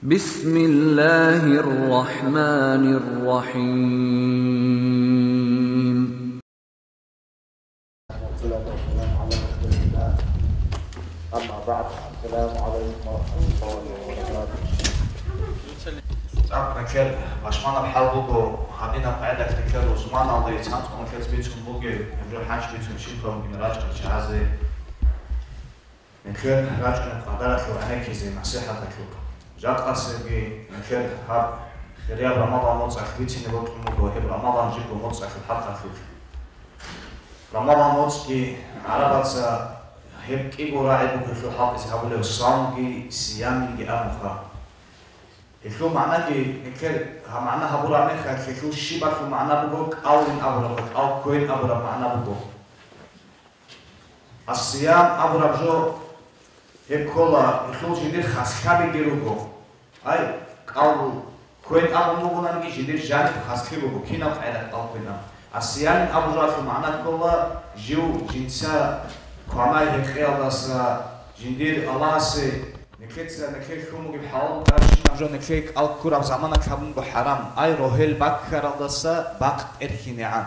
بسم الله الرحمن الرحيم. أما بعد السلام عليكم ورحمة الله وبركاته. أنا كل باشمانا بحلبوكو هابينا قاعدة كل وزمان الله يتحمس أنا كل بيتكم بوجي يمر حاج بيتكم شيكم من راجع شعازي من كل راجع قدرت لو أنا كذي نصيحة تكلو جات قصدي من كل هاب خلال رمضان موت أخبيتي نبوت موجو هب رمضان جيبو موت أخب حتى أخب رمضان موت كي عربات هب كيبو راعي بكل حاط يسحبوا له الصوم كي صيام كي أمخا كل معناه كي كل معناه هبورا مخا كل شيء بكل معناه بقولك أو من أبورا أو كوين أبورا معناه بقول الصيام أبورا بجو هب كلا كل جديد خاص كابي جيروكو أي أو كوين أبو مقولنا كي جديد جانب خاص كيروكو كينا قاعدة أو كينا الصيام أبورا في معناه كلا جو جنسا كمان يخيل داس جندير الله سي نكتس نكيك كمو بحال ترشنا جو نكيك الكرة زمانك حبون بحرام أي روهل بكر داس باق إركينعا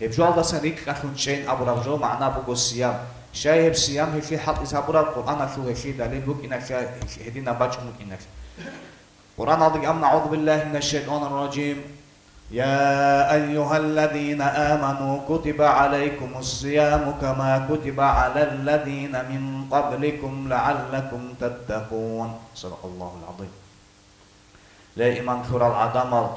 هبجوال داس نيك كاتون شين أبو رجو معنا بقول صيام شيء هب صيام هكي حط إسحابورا القرآن شو هكي دليل بوك إنك هدينا باتشمك إنك قرآن الله أمن أعوذ بالله من الشيطان الرجيم يا أيها الذين آمنوا كتب عليكم الصيام كما كتب على الذين من قبلكم لعلكم تتقون صدق الله العظيم لا إيمان كرا العدم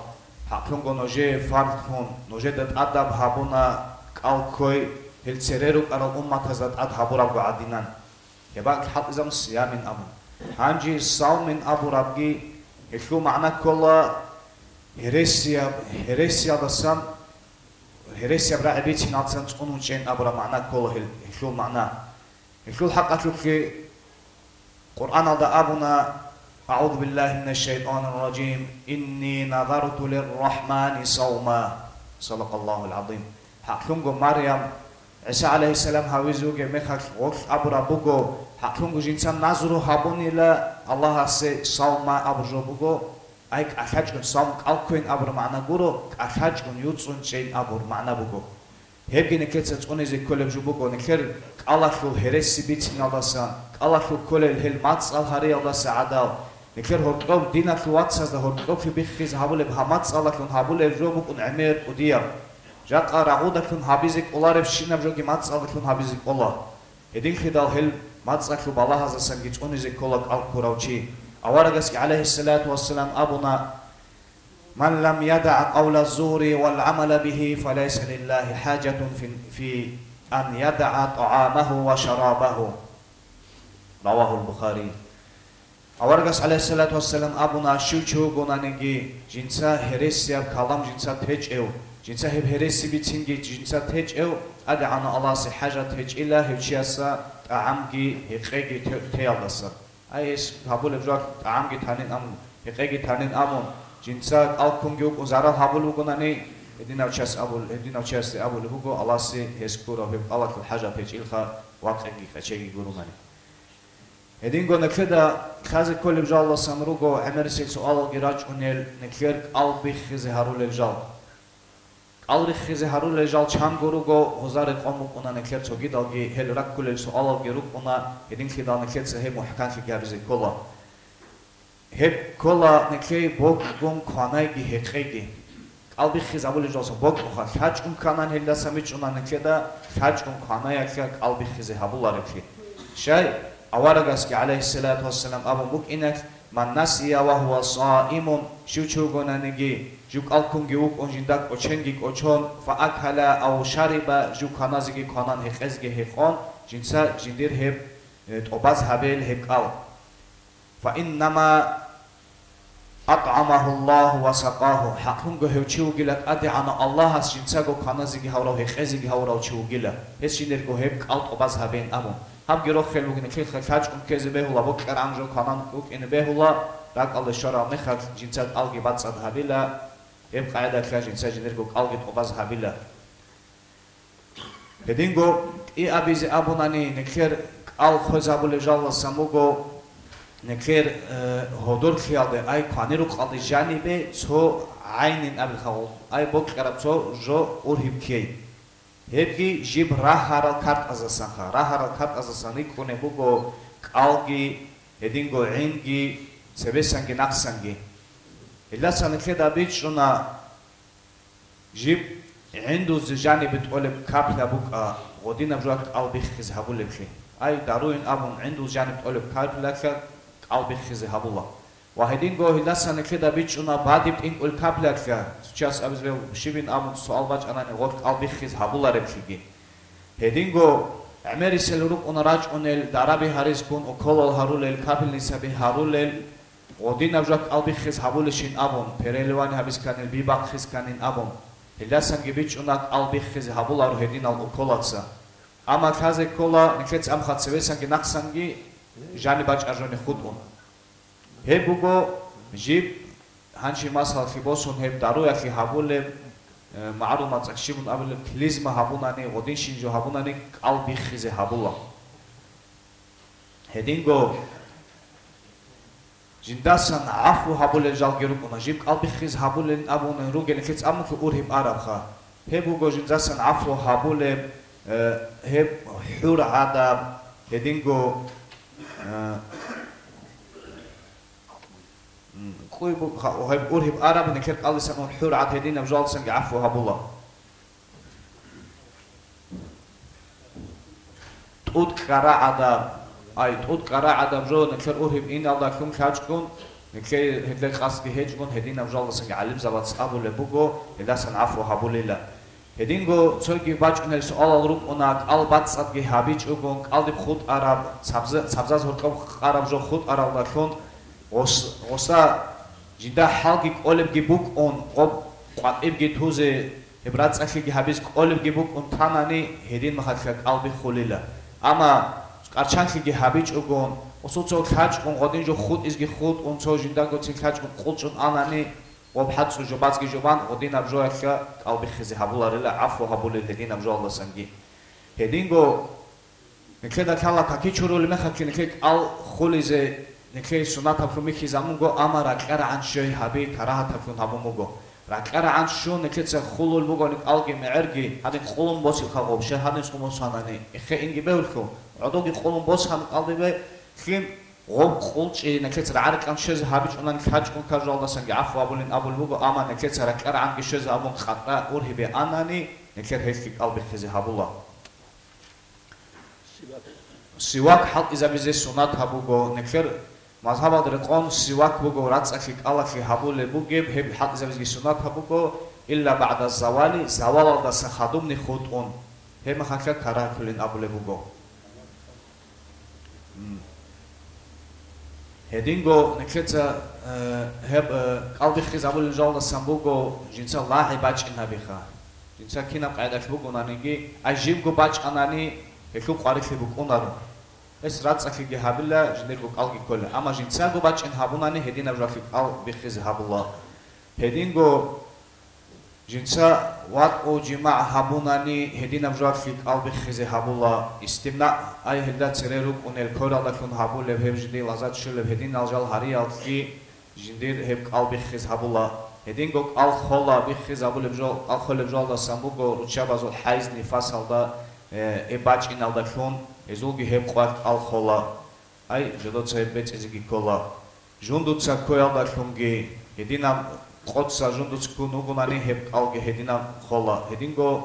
حقنكو نجي فرقون نجي تتأدب هابونا كالكوي هالسريرو على الأمة تزداد هابو ربو عدنان يبقى حق إذا الصيام من أمن هنجي الصوم من أبو ربي يشو معنى كل هرسيا دسام هرسيا برا عبيتي ناتسان تقولون شيء أبرا معناه كله هشلو معناه هشلو الحق أشوفي قرآن هذا أبونا أعوذ بالله من الشيطان الرجيم إني نظرت للرحمن صوما صدق الله العظيم حقهم مريم عيسى عليه السلام هاويزوج مخش وش أبرا بوجو حقهم جنسان نظروا هابوني لا الله سي صوما أبرجو بوجو أيك أشجعن صام ألكوين أبر معنا جورو أشجعن يوتسون شيء أبر معنا بوجو هبجي نكتة تقولي زي كل بجوبوجو نكر الله شو هرسي بيت نالداسان الله شو كل الهل ماتس الهري الله سعدال نكر هرقوب دينا شو واتساز ده هرقوب في بيخيز هابول بهماتس الله كون هابول الجوبوك ونعمير وديا جات قارعودا كون هابيزك الله ربشينا بجوجي ماتس الله كون هابيزك الله هدين خدال هل ماتس الله شو بالله هذا سنجت تقولي زي كلك ألكوراوشي أورجس عليه الصلاة والسلام أبونا من لم يدع قول الزور والعمل به فليس لله حاجة في أن يدع طعامه وشرابه رواه البخاري أورجس عليه الصلاة والسلام أبونا شوشو قنانجي جنسا هرسيا كلام جنسا تهجئو جنسا هب هرسي بتنجي جنسا تهجئو أدعنا الله سي حاجة تهجئ هوشياسا طعامجي هقيقي تيالدسا أيش هابول بجوك عامجي تانين أم يقيجي تانين أمون جنسا ألكونجيوك وزارة هابول وقناني هدينا وشاس أبول هدينا وشاس أبول هوجو الله سي هسكورة هب الله كل حاجة بيج إلخا واقعي كشيء يقولونني هدين قلنا كده خازي كل بجال الله سامروجو عمرسي سؤال جراج ونيل نكير قلبي خزي هارول الجال قلبي خزي هارول الجال شام جروجو وزارة قوم قنا نكير توجي دالجي هل رك كل السؤال جروج قنا هدين كده نكير سهم محكم في جارزي كلا هب كلا نكير بوك قوم خاناي جي هكيجي قلبي خزي هارول الجال سبوك مخا خاج قوم كانان هلا سميج قنا نكيدا خاج قوم خاناي أكيد قلبي خزي هارول ركي شيء أورجس عليه الصلاة والسلام أبو بوك إنك من نسي وهو صائم شو قنا نجي جوك ألكون جوك أنجدك أشنجك أشون فأكل أو شرب جو كنازجي كنان هخزجي هخون جنسا جندير هب تقبض هبل هكال فإنما أطعمه الله وسقاه حقهم جهو شو جلك أدعنا الله جنسا جو كنازجي هورا هخزجي هورا شو جلا هس جندير جو هب كال تقبض هبين أبو هم جروح خلوق نكيل خاج كذا بهولا بوك كرامجو كانان بوك إن بهولا راك الله شرع مخك جنسات ألقي بتصد هبيلا يبقى عدا كلاج جنسات جنرجو ألقي تقبض هبيلا بدينجو إيه أبيز أبو ناني نكير أل خزابو لجال ساموجو نكير هدور خيال أي كانيرو قاضي جانبه تو عين أبل خال أي بوك كرب تو جو أورهب كي هبكي جيب راهر كارت أزسانها راهر كارت أزساني كونه بوجو كالجي هدينجو عينجي سبيسانجي نقسانجي إلا سنكير دابيتش أنا جيب عنده زجاني بتقولب كابلا بوك غدينا بجوك قلبي خزهبو لكي أي داروين أبون عنده زجاني بتقولب كابلا قلبي خزهبو وهدين جو هلاسا نكدا بيتش أنا بعدين إنقل كابلا كا сейчас أبزبل شبين أبون سؤال باج أنا نقول قلبي خزهبو لربكي هدين جو عمري سلروك أنا راج أنل دارابي هاريس كون أكل الهارول الكابل نسبي هارول غدينا بجوك قلبي خزهبو لشين أبون بيرلوان هبيس كان البيباق خز كانين أبون هلاسا جبيتش أنا قلبي خزهبو لارو هدين الأكلاتسا أما كذا كلا نكتس أم خد سويسان جناقسانجي جاني باج أرجوني خودون هبوغو جيب هانشي مسال خيبوسون هب دارو يخي هبول معلومات أكشيبون قبل كليزما هبوناني غدين شينجو هبوناني قلبي خزي هبولا هدينغو جنداسان عفو هبول الجال جيروكونا جيب قلبي خز هبول أبون روجل نكتس أمك أورهب عربخا هبوغو جنداسان عفو هبول هب حور عدب هدينغو خوي بو وهب أورهب عرب نكير قال سنون حور عد هدينا بجال سنج عفو هبولا تود كرا عدب أي تود كرا عدب جو نكير أورهب إن الله كم خاجكون نكير هدلك خاص هجكون هدينا بجال سنج علم زبط أبو لبوجو هدا سن عفو هبوليلا هدينغو تسوي باجون السؤال الروب هناك البات صدق هابيج أقون قلب خود عرب سبزاز هركب عرب جو خود عرب لكون وسا جدا حالك قلب جبوك أون قاب جتوزه هبرات أخي هابيز قلب جبوك أون ثاني هدين مخالفك قلب خليلا أما كارشان خي هابيج أقون وسوتو خاج أون قدين جو خود إزجي خود أون سو جدا قلت خاج أون قلتون أناني وبحث جوبات كي جوبان ودين أبجوا إخا قلبي خزي هبولا رلا عفو هبول الدين أبجوا الله سنجي هدينغو نكذا كلا كاكي شرو لمخك نكيك al خوليزه نكيك سنات أبرومي خزامونغو أما راكرا عن شيء هبي كراهة تكون هبومونغو راكرا عن شو نكيك خلول بوغو نك ألجي معرجي هذا خلون بوس الخواب شيء هذا سكون صانعني إخا إنجي بقولكم عدوغي خلون بوس هم قلبي خيم غوب خلش نكتر عارك عن شيء هابيج أنا نحاج كون كرجال دسنج عفو أبولين أبول بوجو أما نكتر ركر عن شيء أبون خطأ أورهي بأناني نكتر هيك قلبي خزي هبولا سواك حال إذا بيزي سنات هبوجو نكتر مذهب الرقم سواك بوجو رأس أخيك الله في هبول بوجيب هب حال إذا بيزي سنات هبوجو إلا بعد الزوال زوال دس خدوم نخوتون هم خاكر كرا كلين أبول بوجو هدينغو نكتا هب قلبي خيز أبو الجال السامبوغو جنسا لاحي باج إنها بيخا جنسا كينا قاعدة بوغو نانيجي أجيبغو باج أناني هكو قاريخي بوغو نارو اس راتس أخيجي هابلا جنيرغو قلقي كله أما جنسا غو باج إنها بوناني هدينا بجاكي قلبي خيز هابلا هدينغو جنسا وات او جماع هابوناني هدينا بجاكي قلبي خيز هابلا استمناء أي هدا تريروك ونل كورا لكن هابول لبهم جدي لازات شل لبهدين الجال هاري الكي جندير هب قلبي خيز هابولا هدين جو الخلا بخيز هابول بجال الخلا بجال دا سامبوغو روتشا بازو حيز نفاس هالدا إباج إن هالدا كون إزولجي هب قوات الخلا أي جدو تسهب بيت إزيجي كولا جندو تسا كويل دا كونجي هدينا قدسا جندو تسكو نوغوناني هب قلبي هدينا خلا هدين جو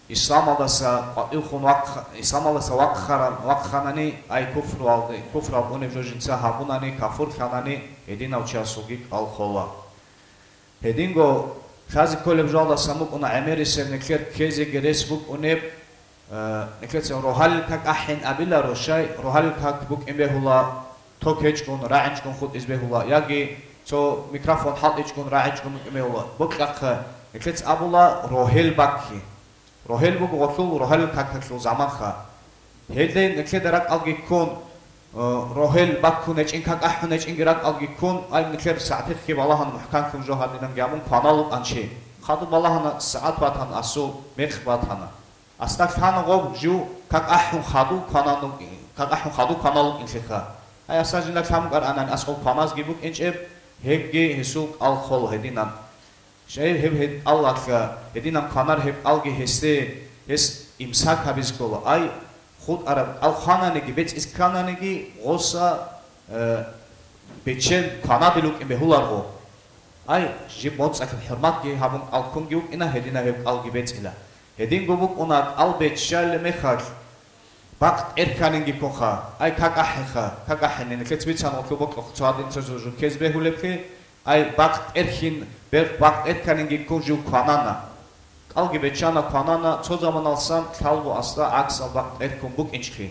İslam aldasa vakhanani ay kufru aldı. Kufru aldı. Onu vjojinsa habunani kafur khanani edin avchasugik al khola. Hedingo kazi kole vjolda samuk ona emeri sevneker keze geresbuk onu neketse rohal kak ahin abilla roshay rohal kak buk embehula tokech kon ra'inch kon khud izbehula yagi so mikrofon halt kon ra'inch kon embehula buk kak nekets abula rohel bakki روهل بوجو غفول روهل كاكلو زمان خا هيدين نكيد راك ألقي كون روهل باكون إيش إنك أحن إيش إنك راك ألقي كون أي نكيد ساعتين كي والله هن محكم كم جو هذين جامون قانال أنشي خادم والله هن ساعات بات هن أسو مخ بات هن أستك هن غو جو كاك أحن خادو قانال إنك خا აი ასაჯინა თამკარანან ასყო ფამას გიბუკ ენჭებ ჰეგგი ჰესუ ალხოლ ჰედინან შეი ჰებ ალლახა ჰედინან ხანარ ჰებ ალგი ჰესე ეს იმსაკაბის გოლა აი ხუთ არა ალხანანიგი ბეც ის ხანანიგი ღოსა ბეჩენ ხანადილუკი ბეჰულარღო აი ჟი მოწაკ ჰერმატგი ჰაბუნ ალკუნგი უკინა ჰედინა ჰებ ალგი ბეცილა ჰედინ გობუკ უნა ალბეჩალ მეხარ ბაკ ერქანინგი ხოხა აი კაკაჰენენ ქეცვიცან ოქლობო ხცადინ ცოზუ ქეზბეჰულებხი აი ბაკ ერქინ ბაკ ერქანინგი ქოჟუ ქვანანა კალგი ბეჩანა ქვანანა ცოზამანალსან ქალბო ასლა აქსა ბაკ ერქუნ ბუკ ინჩხი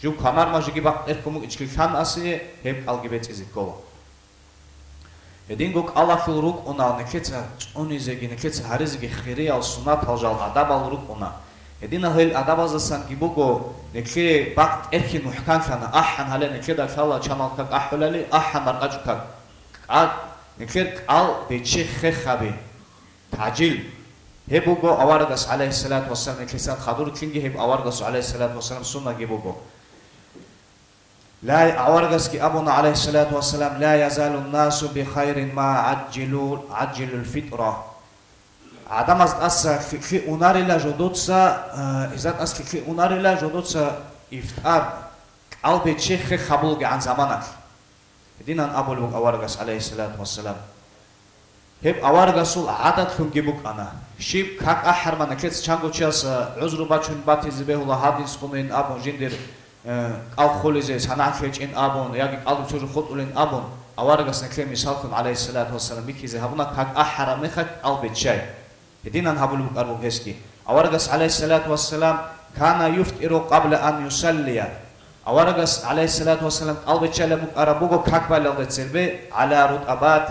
ჟუ ქვანარ მაჟიგი ბაკ ერქუნ ბუკ ინჩხი ხან ასიე ჰებ კალგი ბეციზი კოლა ედინგო კალახულ რუკ უნა ნექეცა წუნიზეგი ნექეცა ჰარიზგი ხირიალ სუნა თალჟალ ადაბალ რუკ უნა ედინა ჰელ ადაბაზასან გიბუგო ნექე ბაკ ერქი მუჰკანხანა აჰან ჰალე ნექე და ხალა ჩამალკა აჰლალი აჰან მარყაჭკა კა ნექე კალ ბეჩი ხეხაბი თაჯილ ჰებუგო ავარგას ალაიჰissalaatu ვასალამ ნექესან ხადურ კინგი ჰებ ავარგას ალაიჰissalaatu ვასალამ სუნა გიბუგო لا أورجس كي أبونا عليه الصلاة والسلام لا يزال الناس بخير ما عجلوا الفطرة عدم أصلا في أنار لا جدودسا إذا أصلا في أنار لا جدودسا إفتار قلب شيخ خبلج عن زمانك دينا أبو لوك أورجس عليه الصلاة والسلام هب أورجسول عدد كم جبوك أنا شيب كك أحر من كيس شانغو تشاس عذر باتشون باتي زبيه الله هادين سكونين أبو جندر قالخوليزه سناخيچين ابون ياگي قالو چوجو خودولين ابون اوارگاس نكلمي سالكون عليه الصلاه والسلام بكيزه هبنا كاك احرم خك البچاي يدينن هبلو قربو هسكي اوارگاس عليه الصلاه والسلام كان يفطر قبل ان يصلي اوارگاس عليه الصلاه والسلام البچاله مقربوگو كاك بالدتسربه على رطبات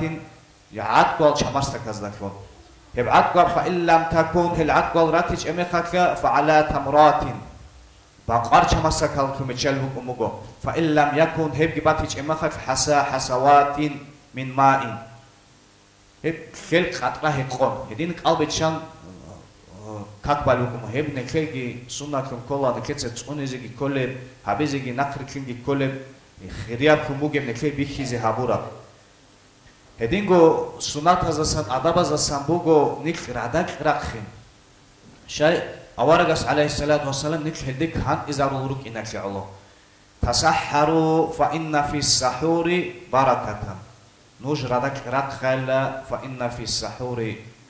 يعقل چماستكازداكون يبعقل فان لم تكن العقل راتج امخك فعلى تمرات باقار چماسا کالکو میچل حکمگو فإن لم يكن هب گباتیچ امخک حسوات من ماء هب خل قطره هقون هدين قلبچان کاکبال حکم هب نکلگی سنتون کولا نکلچ چونیزگی کولب حبیزگی نقرکینگی کولب خیریاب حکمگم نکل بیخیزه حبورا هدینگو سنت ازسان ادب ازسان بوگو نک رادک رقخین شای أورجس عليه الصلاة والسلام نكل هديك هان إزارو روك إنك الله تسحروا فإن في السحور بركة نوج ردك رق خلا فإن في السحور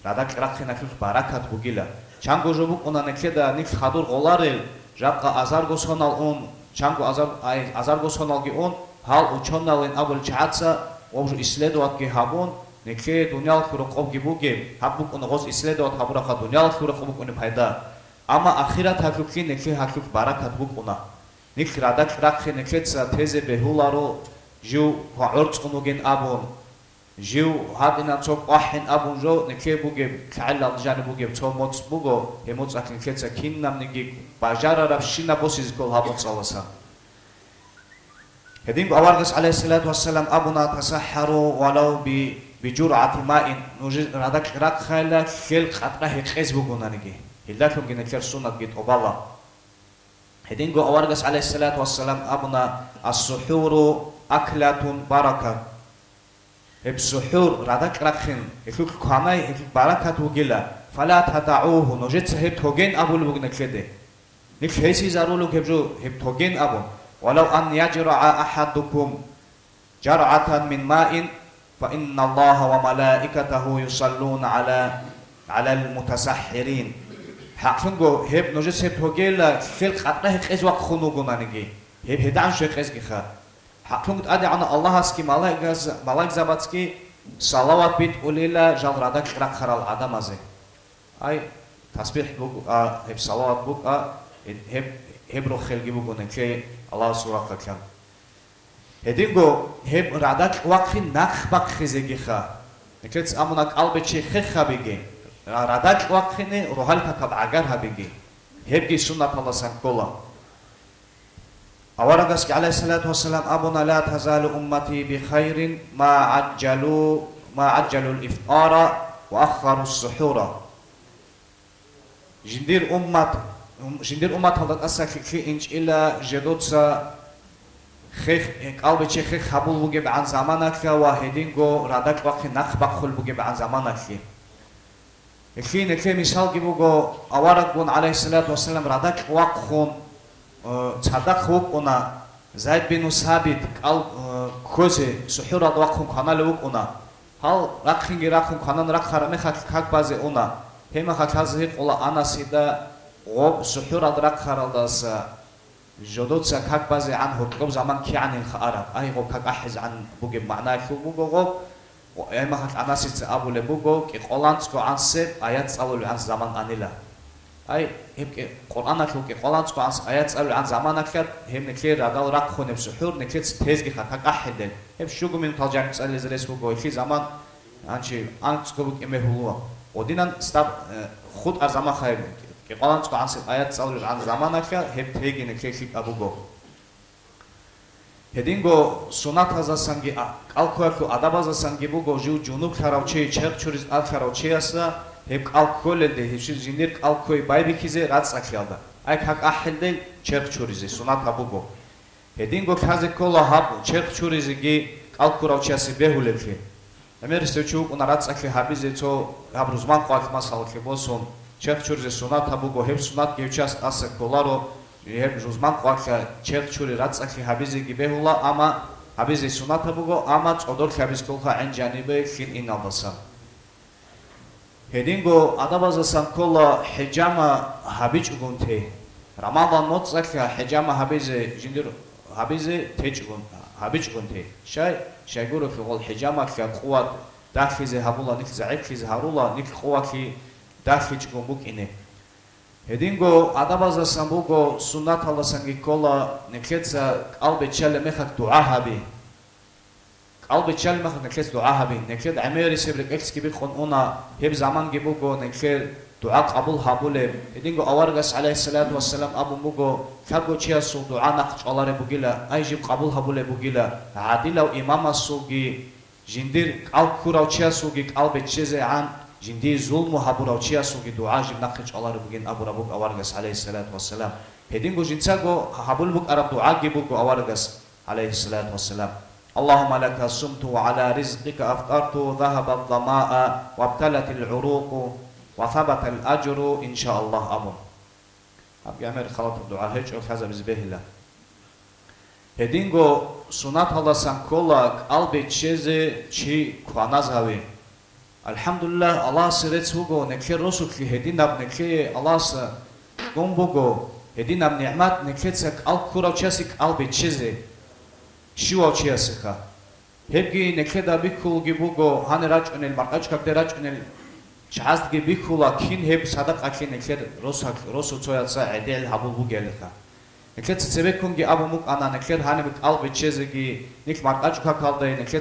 ردك رق نكل بركة بقيلا چانگو جبوك أنا نكدا نكل خدور غلارل جابقا أزارگو سونال أون چانگو أزارگو سونال جي أون حال أوچونالين أول چهاتسا وبجو إسلادوات جي هابون نكل دنيا الخير قب جبوكي هبوك أنا غوز إسلادوات هبورا خا دنيا الخير قبوك أنا فايدا أما أخيرا تاكوكي نكلي هاكوك بركة بوكونا نكل ردك رقخي نكلتسا تيزي بهولارو جو وعرض قنوغين أبون جو هادنا توك واحين أبون جو نكلي بوغيب كعلا الجاني بوغيب تو موتس بوغو هموتس أكل نكلتسا كين نام نجيب باجارة رفشينا بوسيز كل هابون صالسا هدين بأوارغس عليه الصلاة والسلام أبونا تسحروا ولو بجرعة ماء نوجد ردك رقخي لا خلق أطرح قيز بوغونا نجي هلاتهم جنكر سنة جت أبلا هدينجو أورجس عليه الصلاة والسلام أبنا السحور أكلة بركة السحور ردك رخن يكون كاناي يكون بركة وجلا فلا تدعوه نجت هب توجين أبو لبغنا كده نك هيسي زارولو كبجو هب توجين أبو ولو أن يجرع أحدكم جرعة من ماء فإن الله وملائكته يصلون على المتسحرين حقنگو هب نوجس هب توگیلا خلق قطره قز وقت خونوگو نانگی هب هدان شو قز گیخا حقنگو ادی عنا الله اسکی ملائک زباتسکی صلوات بیت اولیلا جال رادک قرق خرال آدم ازه ای تسبیح بوگ هب صلوات بوگ هب رو خلقی بوگو نکی الله سورا کن هدینگو هب رادک وقتی نخ بق خزه گیخا نکیت امونا قلب چی خخ بیگی ردك وقتني روحالك كبعجرها بيجي هبجي سنة الله سنكولا أورجس عليه الصلاة والسلام أبونا لا تزال أمتي بخير ما عجلوا الإفطار وأخروا السحور جندير أمت هذا أسا كي إنش إلى جدودسا კალბეჩი ხე ხაბულ ბუგებ ან ზამანაკა ვა ჰედინგო რადაკვახი ნახბახულ ბუგებ ან ზამანაკი ეხინ ეხე მისალ გიბუგო ავარაკუნ ალაიჰისალატუ ვასალამ რადაკვახუნ ცადახუკუნა ზაიდ ბინ უსაბით კალ ქოზე სუჰურად ვახუნ ქანალე უკუნა ჰალ რახინგი რახუნ ქანან რახარა მეხაკ ქაკბაზე უნა ჰემა ხაკაზე ყოლა ანასი და غوب سحورات رقخرالداس جدوتسا كاك بازي عن هرقب زمان كي عن الخارب اي غوب كاك احز عن بوغي معناه شو بوغو غوب اي ما خاك اناسيت ابو لبوغو كي قولانسكو عن سب ايات صاول عن زمان انيلا اي هبكي قران كي قولانسكو عن ايات صاول عن زمان اكثر هم نكير ادال رقخون بسحور نكيت تيزغي كاك احدل هب شوغو من تالجان صالي زريس بوغو في زمان انشي انسكو بوغي مهولوا ودينان ستاب خود ارزما خايب قالانسكو عن آيات صالح عن زمانك هب تيجي نكشيك أبوغو هدينغو سنات هذا سانجي ألكوكو أدب هذا سانجي بوغو جو جنوب خراوشي چرق چوريز أل خراوشي أسا هب ألكول ده هشيل جنير ألكوي بايبي كيزي راتس أكيالدا أي كاك أحل ده چرق چوريزي سنات أبوغو هدينغو كازي كولا هب چرق چوريزي جي ألكو راوشي أسي بهولب كي أمير استوچوك أنا راتس أكي حبيزي تو هب روزمان قوات مسال كي بوسون چرخچوری سنت ابوگو هب سنت گیوچاست اس کولارو هب روزمان قواکا چرخچوری راتساکی حبیزی گیبهولا اما حبیزی سنت ابوگو اما چودور حبیز کولخا ان جانبه خین این آباسا هدینگو ادابازاسان کولا حجاما حبیج گونته رمضان موتساکا حجاما حبیز جندر حبیز تجگون حبیج گونته شایگورو که قول حجاما که قوات داخیزه هبولا نیک ضعیفیزه هرولا نیک قواکی داخلش گمبوک اینه. هدینگو آدابازا سامبوگو سنت الله سنگی کولا نکلتsa قلب چل مخک دعا هبی. قلب چل مخک نکلت دعا هبی. نکلت عمیری سبرک اکس کی بخون اونا هب زمان گیبوگو نکلت دعا قبول هبوله. هدینگو آوارگاس علیه الصلاة والسلام ابو موگو کبو چیا سو دعا نقش آلاره بگیلا. ایجیب قبول هبوله بگیلا. عادیلا و امام سوگی جندیر قلب کورا چیا سوگی قلب چیزه عن جندي ظلم وحبورا وشيا سوغي دعاء جب نقش الله ربين أبو ربك أوارجس عليه الصلاة والسلام هدينغو جنساغو حبول بك أرب دعاء جبوك أوارجس عليه الصلاة والسلام اللهم لك صمت وعلى رزقك أفطرت ذهب الظماء وابتلت العروق وثبت الأجر إن شاء الله أمر أبي أمر خلاط الدعاء هيج أو خذا بزبه الله هدينغو سنات الله سانكولا قلبي تشيزي شي كوانازهاوي Alhamdulillah Allah sirets hugo nekhe rosul ki hedinab nekhe Allah sa gombogo hedinab ni'mat nekhe tsak al kura chasik al becheze shiwa chiasika hebgi nekhe da bikul gibugo han rachunel marqach kakte rachunel chast gi bikula kin heb sadaq akhi nekhe rosul choyatsa edel habul bugelika nekhe tsebekun gi abumuk ana nekhe hanebik al becheze gi nik marqach kakalde nekhe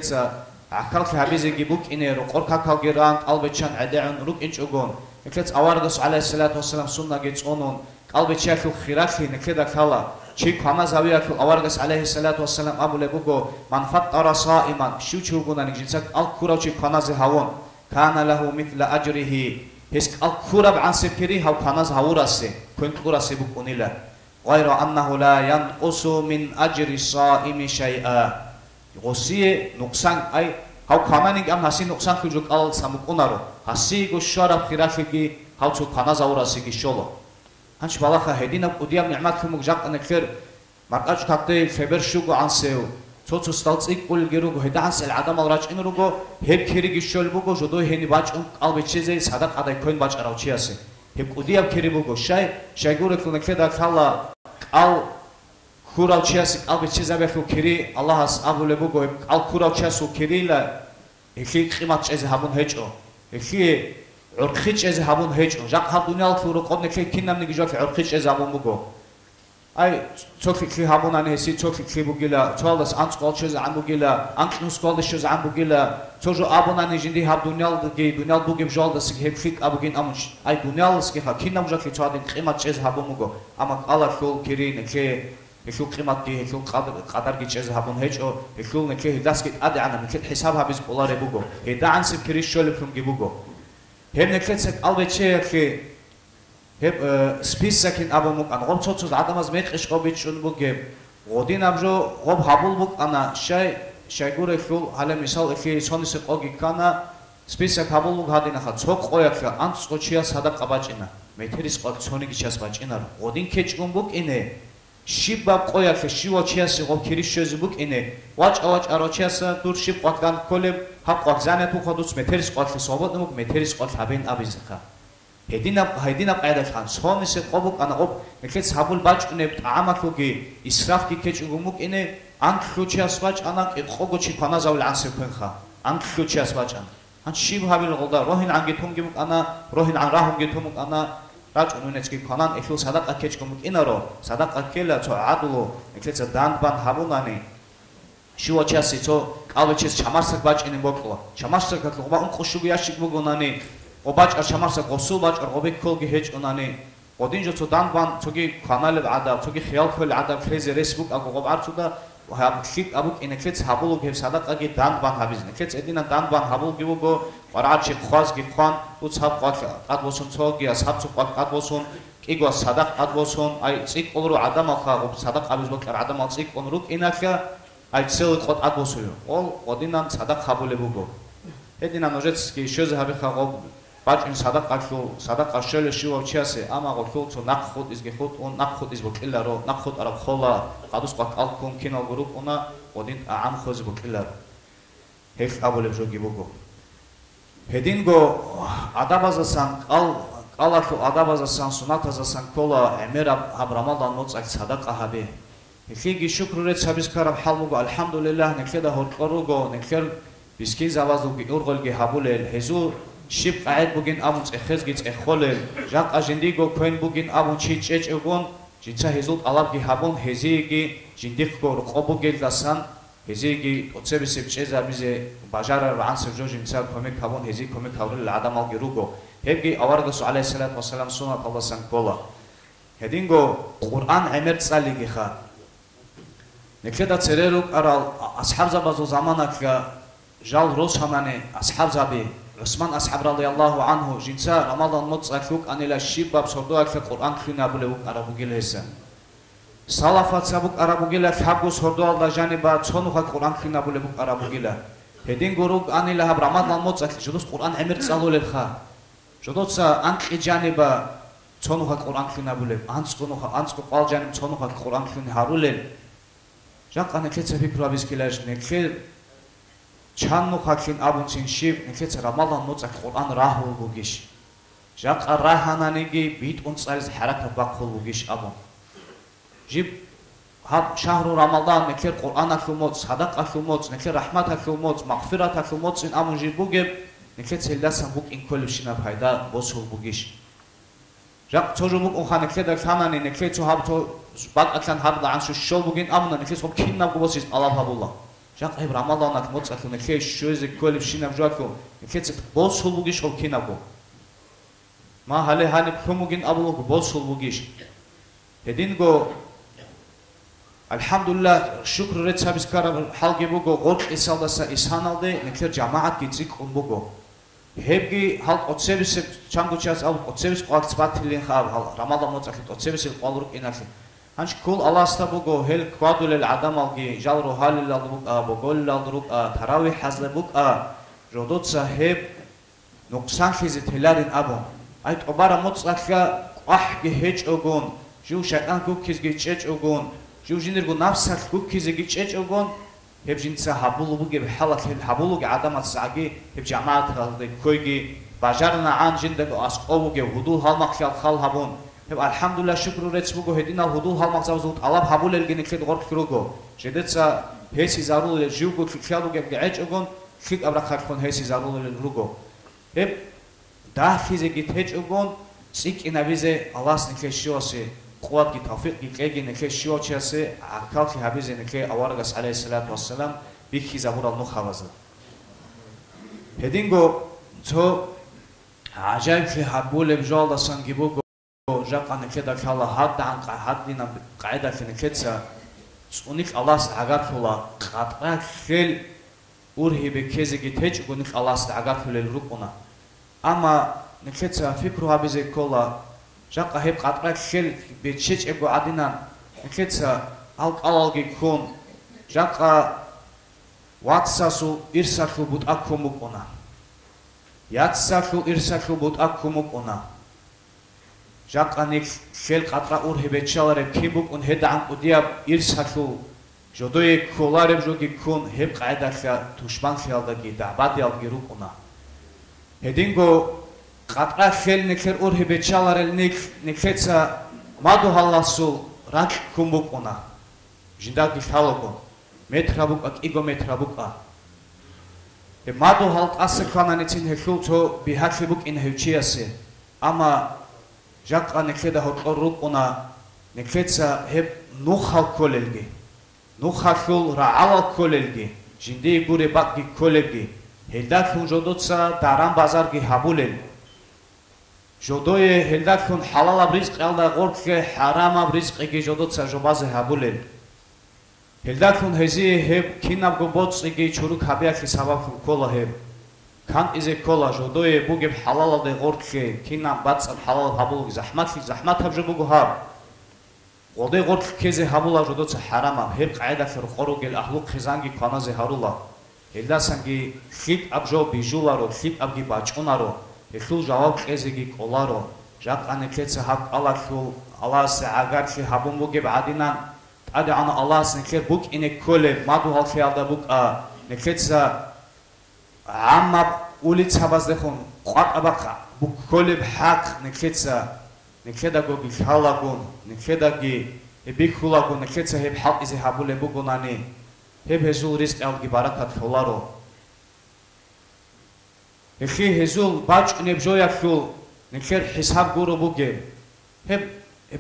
عكال حبيزي جيبوك إني رقور كاكال جيران قلبتشان عدعن روك إنش أقون نكلت أواردس عليه الصلاة والسلام سنة جيتس أونون قلبتشان كل خيراكي نكلت كلا شيء كما زاوية كل أواردس عليه الصلاة والسلام أبو لبوكو من فطر صائما شو تشوفون نجيسك الكورة شيء كناز هون كان له مثل أجره هسك الكورة عن سكري هو كناز هوراسي كنت كوراسي بكونيلا غير أنه لا ينقص من أجر الصائم شيئا غسيه نقصان أي هاو كمانيك أم هسي نقصان كجوك أل سامكونارو هسي غشارة خيراكي هاو تو كناز أوراسي كشولو هنش بالاخا هدينا قديام نعمات كمك جاق أنكر مرقاش كاكتي خبر شوكو عن سيو توتو ستالتسيك قول جيروغو هدا عن سيل عدم الراج إنروغو هب كيري جشول بوغو جدو هني باج أل بيتشيزي صدق عداي كوين باج أراوچياسي هب قديام كيري بوغو شاي غورك لنكدا كالا أل كورال چاسك أل بيتشيزا بخو كيري الله اس أبو لبوغو أل كورال چاسو كيري لا هكي قيمت چيزي هبون هجو هكي عرقي چيزي هبون هجو جاق هب دنيا الفورو قد نكي كينام نيجي جاك عرقي چيزي هبون بوغو أي توكي كي هبون أنا هسي توكي كي بوغيلا توالس أنت قال چيزي عن بوغيلا أنت نوس قال چيزي عن بوغيلا توجو أبون أنا جندي هب دنيا بوغي بجال دسك هب فيك أبوغين أمونش أي دنيا لسكي خا كينام جاك توادين قيمت چيزي هبون بوغو أما الله كول كيري نكي هشو قيمتي هشو قدر جيز هبون هيجو هشو نكيه داسكت أدي أنا نكيت حسابها بيز الله ربوجو هدا عن سب كريش شول فيهم جيبوجو هم نكيت سك ألبت شيء كي هم سبيس سكين أبو مك أنا قمت صوت عدم أزميك إيش قبيت شون بوجب Годин абжо гоб хабул бук ана шайгур эхлул хале мисал эхи сонис қоги кана список хабул бук хадина ха цоқ қояхля ант сқочия садақ абачина метерис қоқ цониги час бачина годин кечгун бук ине шиб қояхля шиво чияси гоб кириш шөзи бук ине вач арочияса дур шиб қоқдан колеб хаб қоқ зане ту ходус метерис қоқ собот нук метерис қоқ хабин абизаха Hedina qayda khan sonis qobuk ana qob nekhet sabul bachune amaklugi israf ki kechugumuk ine ankluchias bach ana qogochi panazavl anse khenxa ankluchias bach an shib habil golda rohin ange tongimuk ana rohin an rahum ge tomuk ana rach ununetski khanan echlu sadaqa kechugumuk inaro sadaqa kela cho adlo nekhet dan ban habunani shivochasi cho qalvechis chamarsak bachine mokla chamarsak qoba un qoshugi yashik bugonani Obaç aşamarsa qosul baç qobek kolgi heç onani odinjo çodan ban çogi kanal ada çogi xiyal kol ada feze resbuk qob arçuda hab xik abuk ineklet habulu gev sadaqa ge dan ban habiz neklet edina dan ban habul givugo qarachi khaz ge khan uçhab qat bosun çogi ashab qat bosun qigwa sadaq qat bosun ay tsik qolru adam alqa qob sadaq abiz bokar adam al tsik qonruk inakha ay tsel qot qat bosuyo ol odinan sadaq habulebugo edina nojetski shoze habi qob Bacın sadaqa şöyle şivo çiyase ama qolçu naqxut izge xut on naqxut iz bokillaro naqxut arab xola qadus qat alkum kinal grup ona odin am xoz bokillar hek abole jogi bogo hedingo adabazasan qalaqu adabazasan sunatazasan kola emir abramadan notsaq sadaqa habe hegi şükret sabiskarab halmugo alhamdulillah nekleda horqorugo nekler biski zavazugi urgolgi habulel hezu Shib qaid bugin amun tsexez gits exolel jaq ajendigo koin bugin amun chichech egon jitsa hezult alab gi habon hezigi jindikh go qobugel dasan hezigi otsebisib cheza bize bajara rans jojim sal komek habon hezig komek havril adam al girugo hebgi awargas alayhi salatu wassalam sunat allah san kola hedingo quran emer tsaligi kha nekeda tsereruk aral ashab zabazo zamanakga jal roshamane ashab zabi Osman ashab radiyallahu anhu jinsa Ramadan mutsaquk anila shibab sordoak Quran khinabuluk arabugilesa Salafat sabuk arabugila khabus sordoal da janiba çonuha Quran khinabuluk arabugila hedin guruk anila hab Ramadan mutsaq judus Quran emir tsalulel kha judotsa anqi janiba çonuha Quran khinabuluk ansqu qal janim çonuha Quran khin harulel jaqane ketsefi proviskilaj nekher Çannu hakin abunsin şib nekets Ramadan notsaq Quran rahul bugish jaqa rahananigi bit unsals harakat baqul bugish abun jib hab shahru Ramadan nekler Quran akhumot sadaq akhumot nekler rahmat akhumot maghfirat akhumot sin amun jib bugeb nekets ellasan bug in kolishina fayda bosul bugish jaq çojumuk ohan nekleda khanani neklet hab to baq aklan hab da ansu shol bugin amna nekles hab kinna bosis Allah habullah Jaq eb Ramadanak motsaqu nekhe shoze kolib shinam jaqu nekets bol sulbugish hol kinago ma hale hani khumugin abulugo bol sulbugish hedingo alhamdulillah shukr retsabis karam halgebugo qolq isaldasa ishanalde nekher jamaat gitsik qumbugo hebgi halq otsebis changuchas ab otsebis qolq batilin khab Ramadan motsaqu otsebis qolruq inakhi Hanch kul Allah'sta bugo hel kwadulel adam algi jalru halil aldruk bogol aldruk tarawih hazlebuk rodot sahib noksan khizi telarin abo ayt obara mutsaqqa qahgi hech ogon ju shaytan kukizgi chech ogon ju jinirgu nafsak kukizgi chech ogon heb jinsa habulu buge halak hel habulu adam asagi heb jamaat halde koygi bajarna an jindago asqobuge hudul halmak khal habun Alhamdulillah shukru retsbugo hedina hudul halmaqzavzut alab habulel geneklet qorq kirogo jedetsa hesi zarul jugo khialuge gech ogon khik abra kharkhon hesi zarul rugo heb da khize githech ogon sik inavize Allahs nekeshiose qovat gi tawfiq gi qegi nekeshiose akal khi habize neke awargas alayhi salatu wassalam bikhi zabur al nukhawaza hedingo to ajayb khi habulem jolda sangibugo Jaqan nekeda khala haddan haddina qaida neketsa unik Allahs agatula qatqa khel urhibe kezegi tej unik Allahs agatulel rukuna ama neketsa fikru habize kola jaqa heb qatqa khel be chech ego adinan neketsa ალყალალგი ქონ ჟაყა ვატსასუ ირსახლუ ბუტაკუ მუკონა იაცსახლუ ირსახლუ ბუტაკუ მუკონა ჟაყანიქ ხელ ყატრა ურჰებეჩალარე ქიბუკუნ ჰედანკუდია ირსახლუ ჟოდოე ქოლარებ ჟოგი ქონ ჰებ ყაიდახა თუშმან ხელდაგი და ბადიალგი რუკონა ჰედინგო ყატრა ხელ ნიქერ ურჰებეჩალარე ნიქეცა მადუ ჰალასუ რაკ ქუმუკონა ჟინდაგი ხალოგო მეტრაბუკა კიგო მეტრაბუკა ე მადო ჰალყასე ქანანიცინ ჰეხულთო ბიჰაჩიბუკინ ჰევჩიასე ამა ჟაყა ნექედა ჰოყორუკუნა ნექეცა ჰებ ნუხალ კოლელგი ნუხალ რა ალალ კოლელგი ჟინდი გურე ბაკი კოლელგი ჰელდახუნ ჟოდოცა დარამ ბაზარგი ჰაბულელ ჟოდოე ჰელდახუნ ჰალალა ბრიზყ ალდა ყორქე ჰარამა ბრიზყი ჟოდოცა ჟობაზე ჰაბულელ ჰელდახუნ ჰეზი ჰებ ქინაბ გობოცი ჩურუ ქაბიახი საბაფუ კოლა ჰებ ქან იზე კოლა ჟოდოე ბუგებ ჰალალა დე ყორქე ქინაბ ბაცა ჰალალ ჰაბულგი ზაჰმათ ჰაბჟბუგუ ჰაბ ყოდე ყორქე ქეზე ჰაბულა ჟოდოცა ჰარამა ჰებ ყაიდახერ ყოროგელ აჰლუ ხიზანგი ქანაზე ჰარულა ჰელდასანგი ხიტ აბჟო ბიჟულარო ხიტ აბგი ბაჭუნარო ეხლუ ჟავაბ ყეზიგი კოლარო ჟაყანე ქეცა ჰაბ ალახუ ალას აგარში ჰაბუმუგებ ადინან ადა ანა ალას ნიქერ ბუკ ინე კოლე მადუ ჰალხიალდა ბუკა ნიქეცა ამა ულიცაბაზე ხონ ყვატაბახა ბუკ კოლე ჰაკ ნიქეცა ნიქედა გოგი ხალაგონ ნიქედაგი ებიქულაგონ ნიქეცა ჰებ ჰალყიზე ჰაბულე ბუგონანი ჰებ ჰეზულ რისკალგი ბარაკათ ხოლარო ეხი ჰეზულ ბაჭკნებ ჟოიახულ ნიქერ ჰესაბ გურო ბუგე ჰებ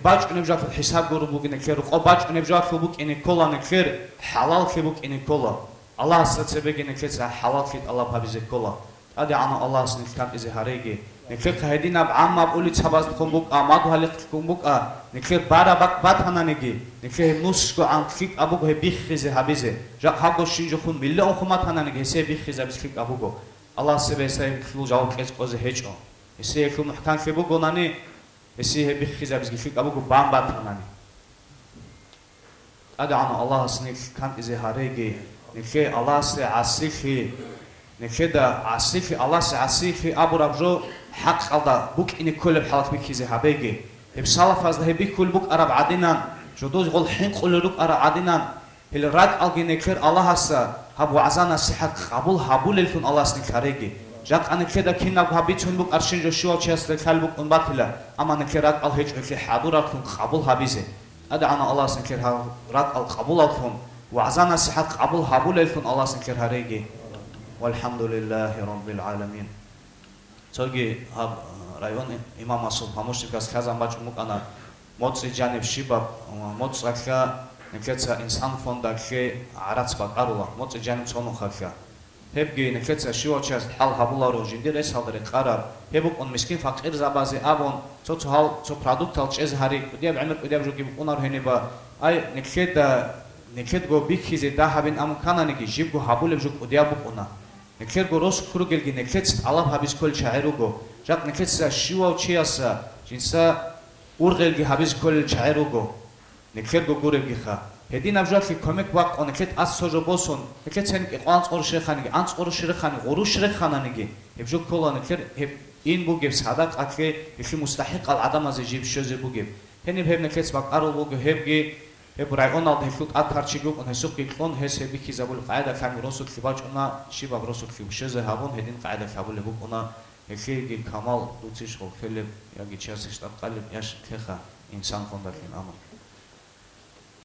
ბაჭკნებ ჟახ ჰესაბ გურო ბუგე ნიქერ ყო ბაჭკნებ ჟახ ბუკინე კოლა ნიქერ ჰალალ ხებუკინე კოლა ალლაჰ საცებეგე ნიქეცა ჰალალ ხით ალა ფაბიზე კოლა ადა ანა ალლაჰს ნიქკამიზე ჰარეგი ნიქერ ხაიდინა ამა პული ცაბაზ ხომბუკ ამადუ ჰალიხ ხომბუკა ნიქერ ბარაბაკ ბათანანიგი ნიქერ ნუსკო ამ ხით აბუგო ბიხიზე ჰაბიზე ჟა ჰაგო შინჯხუნ მილონ ხომათანანიგი ესე ბიხიზე ბიხ აბუგო ალლაჰ სებესე ხილ ჟაუ ყეს ყოზე ჰეჭო ესე ხილ მუჰკან ხებუგონანი ესე ბიხიზე ბიხ აბუგო ბამბათანანი ადა ანა ალლაჰს ნიქკან იზე ჰარეგი ნიქე ალლაჰს ასიხი ნიქედა ასიხი ალლაჰს ასიხი აბურაბჟო ჰაკ ყალდა ბუკინი კოლებ ჰალხ ბიქიზე ჰაბეგი ჰებ სალაფაზ ჰები კულ ბუკ არაბ ადინან ჟოდოz ღოლ ჰინ ყულურუკ არა ადინან ჰელ რაკ ალგინექერ ალლაჰსა ჰაბ ვაზანა სიჰაკ ყაბულ ჰაბულ ელფუნ ალლაჰს ნიქარეგი ჟაყანი ქედა ქინა ჰაბიჩუნ ბუკ არშინ ჟო შუა ჩესლე ქალბუკ უნ ბათილა ამან ქერ რაკ ალ ჰეჭ ჰადურაკუნ ყაბულ ჰაბიზე ადა ანა ალლაჰს ნიქერ რაკ ალ ყაბულ ალფუნ ვაზანა სიჰაკ ყაბულ ჰაბულ ელფუნ ალლაჰს ნიქერ ჰარეგი والحمدلله رب العالمين ცოგი რაიონი იმამასო ფამოშიკას ხაზან ბაჭმუკანა მოწი ჯანებ შიბა მოწახა ნიქეცა ინსან ფონდა ხე არაც ბაკარულა მოწი ჯანებ ცონო ხახა ჰებგი ნიქეცა შიოჩას ჰალ ჰაბულარო ჟინდერე სალდრე ყარა ჰებუკონ მისკინ ფაყირ ზაბაზე აბონ ცოც ჰალ ცო პროდუქტალ ჩეზ ჰარი კუდია ამერ კუდია ჟოგი ბუკუნარ ჰენება აი ნიქედგო ბიქიზე დაჰაბინ ამ კანანიგი ჟიბგო ჰაბულებ ჟო კუდია ბუკუნა ნიქერგო როს ქრუგელგი ნიქეც ალაფ ჰაბის კოლ ჩაერუგო ჟაკ ნიქეცა შიუა ჩიასა ჯინსა ურღელგი ჰაბის კოლ ჩაერუგო ნიქერგო გურებგი ხა ჰედინა ჟახი კომეკ ვაყო ნიქეთ ასოჟო ბოსონ ნიქეცენ კი ყვანც ყორ შეხანიგი ანც ყორ შეხანი ღურუ შეხანანიგი ჰებჟო კოლა ნიქერ ჰებ ინ ბუგებ სადა ყაქე იხი მუსტაჰიყალ ადამაზე ჟიბ შოზე ბუგებ ჰენი ჰებ ნიქეც ვაყარო ბუგ ჰებგი ჰებ რაიონალ დეხლუტ ათარჩი გუკონ ჰესუკი ყონ ჰესები ხიზაბულ ყაიდა ხანი როსუთ ხიბაჭუნა შიბა როსუთ ხიბ შოზე ჰაბონ ჰედინ ყაიდა ხაბულე ბუკონა ეხიგი კამალ დუციშ ხოლ ხელებ იაგი ჩასიშტა ყალებ იაშ ხეხა ინსან ფონდა კინ ამა